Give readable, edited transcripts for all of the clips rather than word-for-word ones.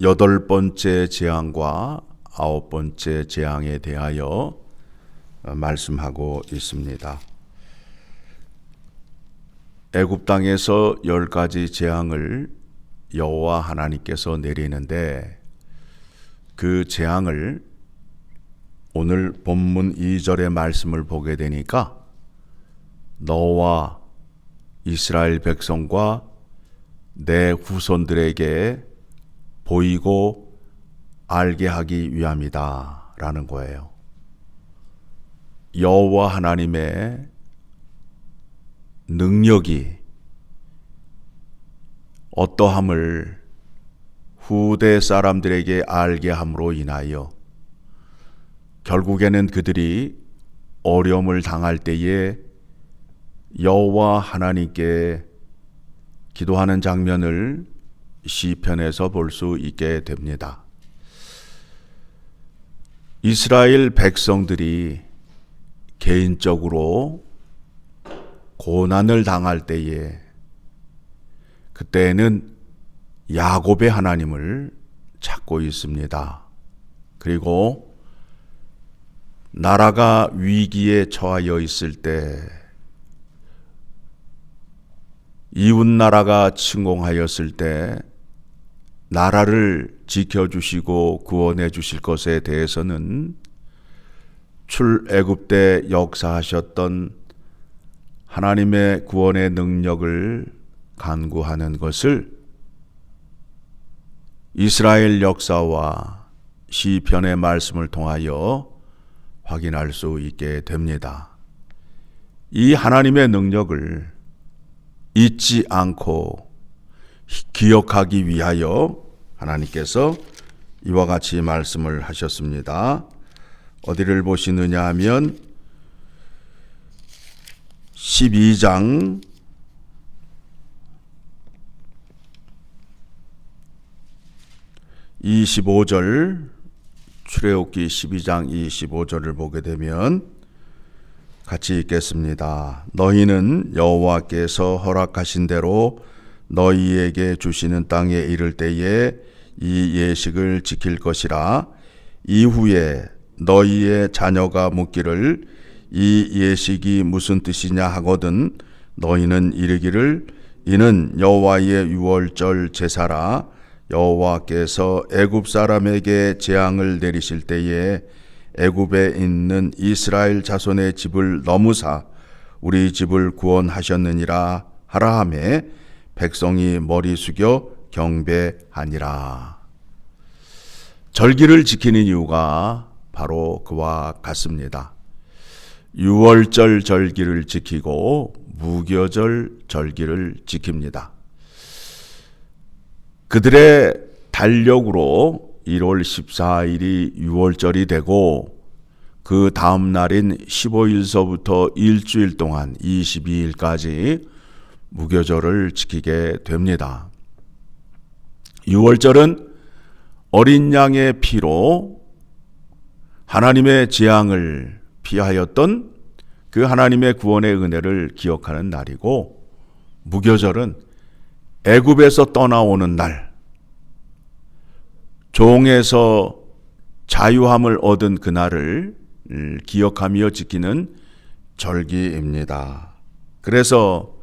8번째 재앙과 9번째 재앙에 대하여 말씀하고 있습니다. 애굽 땅에서 10가지 재앙을 여호와 하나님께서 내리는데 그 재앙을 오늘 본문 2절의 말씀을 보게 되니까 너와 이스라엘 백성과 내 후손들에게 보이고 알게 하기 위함이다 라는 거예요. 여호와 하나님의 능력이 어떠함을 후대 사람들에게 알게 함으로 인하여 결국에는 그들이 어려움을 당할 때에 여호와 하나님께 기도하는 장면을 시편에서 볼 수 있게 됩니다. 이스라엘 백성들이 개인적으로 고난을 당할 때에 그때에는 야곱의 하나님을 찾고 있습니다. 그리고 나라가 위기에 처하여 있을 때 이웃 나라가 침공하였을 때 나라를 지켜주시고 구원해 주실 것에 대해서는 출애굽 때 역사하셨던 하나님의 구원의 능력을 간구하는 것을 이스라엘 역사와 시편의 말씀을 통하여 확인할 수 있게 됩니다. 이 하나님의 능력을 잊지 않고 기억하기 위하여 하나님께서 이와 같이 말씀을 하셨습니다. 어디를 보시느냐 하면 12장 25절 출애굽기 12장 25절을 보게 되면 같이 읽겠습니다. 너희는 여호와께서 허락하신 대로 너희에게 주시는 땅에 이를 때에 이 예식을 지킬 것이라. 이후에 너희의 자녀가 묻기를 이 예식이 무슨 뜻이냐 하거든 너희는 이르기를 이는 여호와의 유월절 제사라. 여호와께서 애굽 사람에게 재앙을 내리실 때에 애굽에 있는 이스라엘 자손의 집을 넘으사 우리 집을 구원하셨느니라 하라 하매 백성이 머리 숙여 경배하니라. 절기를 지키는 이유가 바로 그와 같습니다. 유월절 절기를 지키고 무교절 절기를 지킵니다. 그들의 달력으로 1월 14일이 유월절이 되고 그 다음 날인 15일서부터 일주일 동안 22일까지 무교절을 지키게 됩니다. 유월절은 어린 양의 피로 하나님의 재앙을 피하였던 그 하나님의 구원의 은혜를 기억하는 날이고, 무교절은 애굽에서 떠나오는 날, 종에서 자유함을 얻은 그날을 기억하며 지키는 절기입니다. 그래서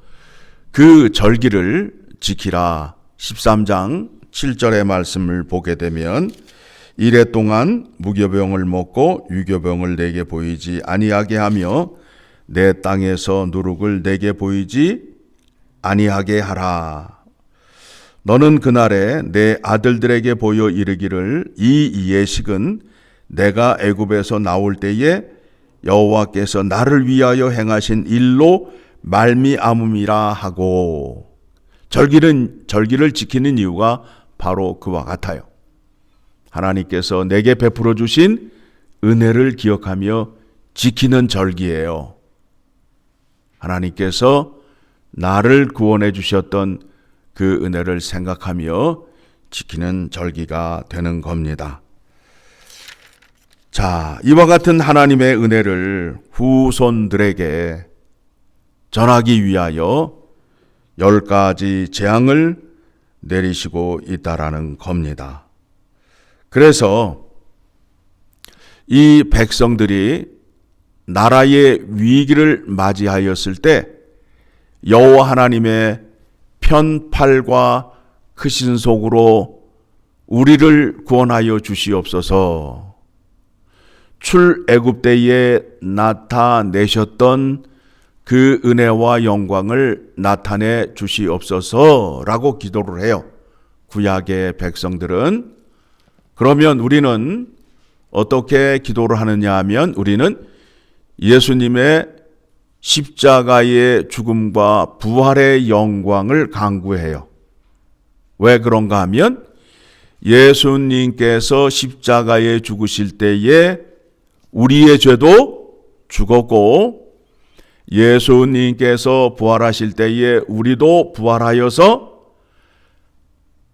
그 절기를 지키라 13장 7절의 말씀을 보게 되면 이래 동안 무교병을 먹고 유교병을 내게 보이지 아니하게 하며 내 땅에서 누룩을 내게 보이지 아니하게 하라. 너는 그날에 내 아들들에게 보여 이르기를 이 예식은 내가 애굽에서 나올 때에 여호와께서 나를 위하여 행하신 일로 말미암음이라 하고. 절기를 지키는 이유가 바로 그와 같아요. 하나님께서 내게 베풀어 주신 은혜를 기억하며 지키는 절기예요. 하나님께서 나를 구원해 주셨던 그 은혜를 생각하며 지키는 절기가 되는 겁니다. 자, 이와 같은 하나님의 은혜를 후손들에게 전하기 위하여 10가지 재앙을 내리시고 있다라는 겁니다. 그래서 이 백성들이 나라의 위기를 맞이하였을 때 여호와 하나님의 편팔과 크신 속으로 우리를 구원하여 주시옵소서. 출애굽때에 나타내셨던 그 은혜와 영광을 나타내 주시옵소서라고 기도를 해요. 구약의 백성들은. 그러면 우리는 어떻게 기도를 하느냐 하면 우리는 예수님의 십자가의 죽음과 부활의 영광을 간구해요. 왜 그런가 하면 예수님께서 십자가에 죽으실 때에 우리의 죄도 죽었고 예수님께서 부활하실 때에 우리도 부활하여서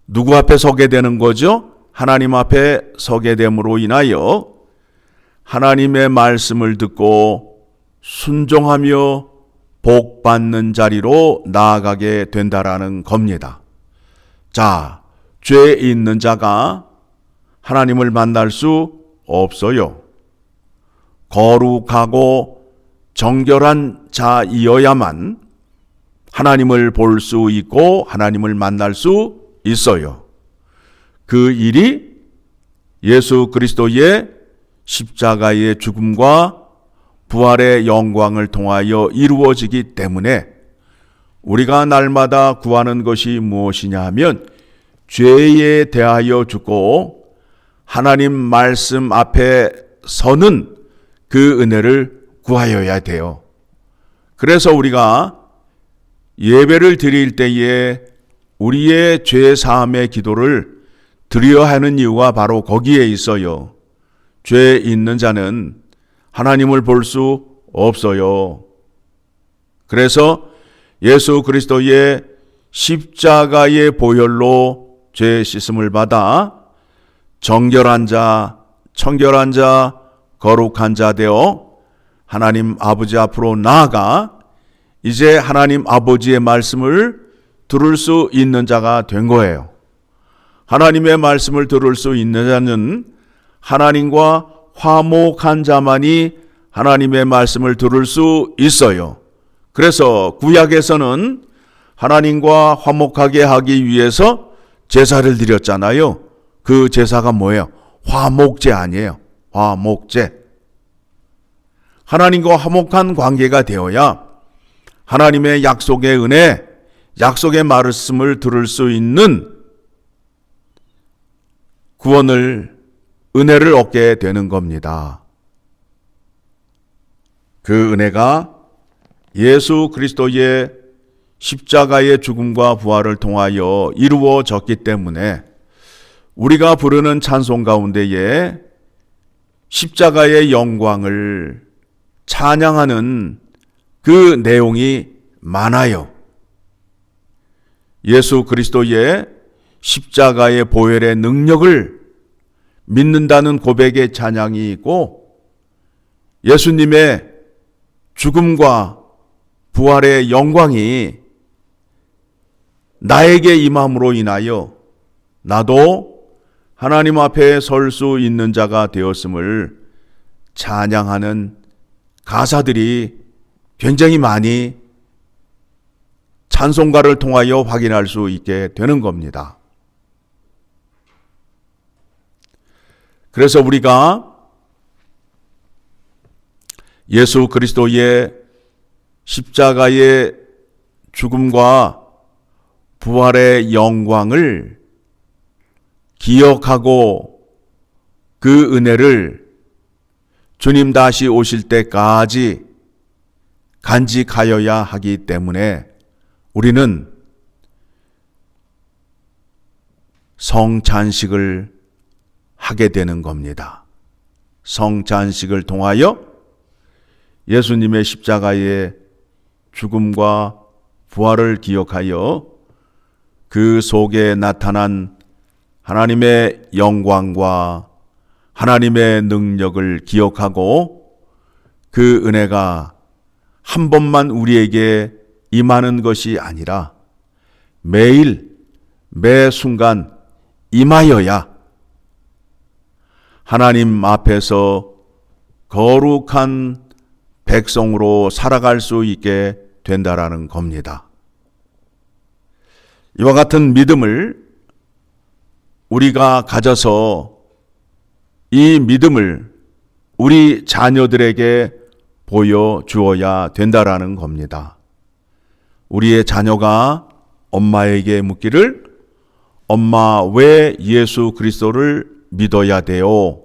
누구 앞에 서게 되는 거죠? 하나님 앞에 서게 됨으로 인하여 하나님의 말씀을 듣고 순종하며 복 받는 자리로 나아가게 된다라는 겁니다. 자, 죄 있는 자가 하나님을 만날 수 없어요. 거룩하고 정결한 자이어야만 하나님을 볼 수 있고 하나님을 만날 수 있어요. 그 일이 예수 그리스도의 십자가의 죽음과 부활의 영광을 통하여 이루어지기 때문에 우리가 날마다 구하는 것이 무엇이냐 하면 죄에 대하여 죽고 하나님 말씀 앞에 서는 그 은혜를 구하여야 돼요. 그래서 우리가 예배를 드릴 때에 우리의 죄 사함의 기도를 드려야 하는 이유가 바로 거기에 있어요. 죄 있는 자는 하나님을 볼 수 없어요. 그래서 예수 그리스도의 십자가의 보혈로 죄 씻음을 받아 정결한 자, 청결한 자, 거룩한 자 되어 하나님 아버지 앞으로 나아가 이제 하나님 아버지의 말씀을 들을 수 있는 자가 된 거예요. 하나님의 말씀을 들을 수 있는 자는 하나님과 화목한 자만이 하나님의 말씀을 들을 수 있어요. 그래서 구약에서는 하나님과 화목하게 하기 위해서 제사를 드렸잖아요. 그 제사가 뭐예요? 화목제 아니에요. 화목제. 하나님과 화목한 관계가 되어야 하나님의 약속의 은혜, 약속의 말씀을 들을 수 있는 구원을, 은혜를 얻게 되는 겁니다. 그 은혜가 예수 그리스도의 십자가의 죽음과 부활을 통하여 이루어졌기 때문에 우리가 부르는 찬송 가운데에 십자가의 영광을 찬양하는 그 내용이 많아요. 예수 그리스도의 십자가의 보혈의 능력을 믿는다는 고백의 찬양이 있고 예수님의 죽음과 부활의 영광이 나에게 임함으로 인하여 나도 하나님 앞에 설 수 있는 자가 되었음을 찬양하는 가사들이 굉장히 많이 찬송가를 통하여 확인할 수 있게 되는 겁니다. 그래서 우리가 예수 그리스도의 십자가의 죽음과 부활의 영광을 기억하고 그 은혜를 주님 다시 오실 때까지 간직하여야 하기 때문에 우리는 성찬식을 하게 되는 겁니다. 성찬식을 통하여 예수님의 십자가의 죽음과 부활을 기억하여 그 속에 나타난 하나님의 영광과 하나님의 능력을 기억하고 그 은혜가 한 번만 우리에게 임하는 것이 아니라 매일 매 순간 임하여야 하나님 앞에서 거룩한 백성으로 살아갈 수 있게 된다라는 겁니다. 이와 같은 믿음을 우리가 가져서 이 믿음을 우리 자녀들에게 보여주어야 된다라는 겁니다. 우리의 자녀가 엄마에게 묻기를 엄마 왜 예수 그리스도를 믿어야 돼요?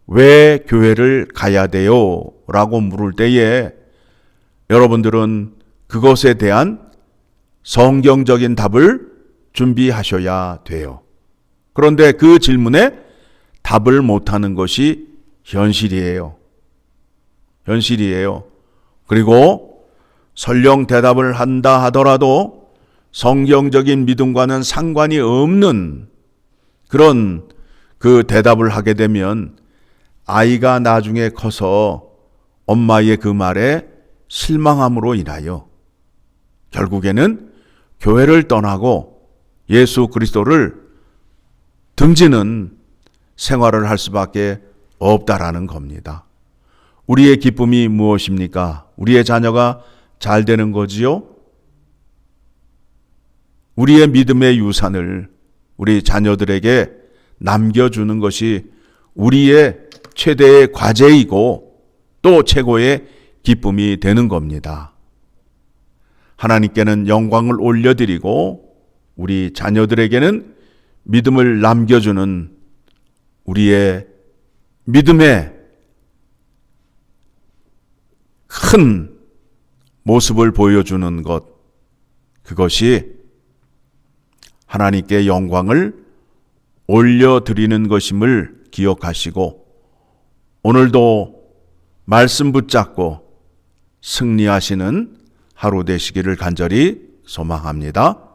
왜 교회를 가야 돼요? 라고 물을 때에 여러분들은 그것에 대한 성경적인 답을 준비하셔야 돼요. 그런데 그 질문에 답을 못하는 것이 현실이에요. 현실이에요. 그리고 설령 대답을 한다 하더라도 성경적인 믿음과는 상관이 없는 그런 그 대답을 하게 되면 아이가 나중에 커서 엄마의 그 말에 실망함으로 인하여 결국에는 교회를 떠나고 예수 그리스도를 등지는 생활을 할 수밖에 없다라는 겁니다. 우리의 기쁨이 무엇입니까? 우리의 자녀가 잘 되는 거지요? 우리의 믿음의 유산을 우리 자녀들에게 남겨주는 것이 우리의 최대의 과제이고 또 최고의 기쁨이 되는 겁니다. 하나님께는 영광을 올려드리고 우리 자녀들에게는 믿음을 남겨주는 우리의 믿음의 큰 모습을 보여주는 것, 그것이 하나님께 영광을 올려드리는 것임을 기억하시고 오늘도 말씀 붙잡고 승리하시는 하루 되시기를 간절히 소망합니다.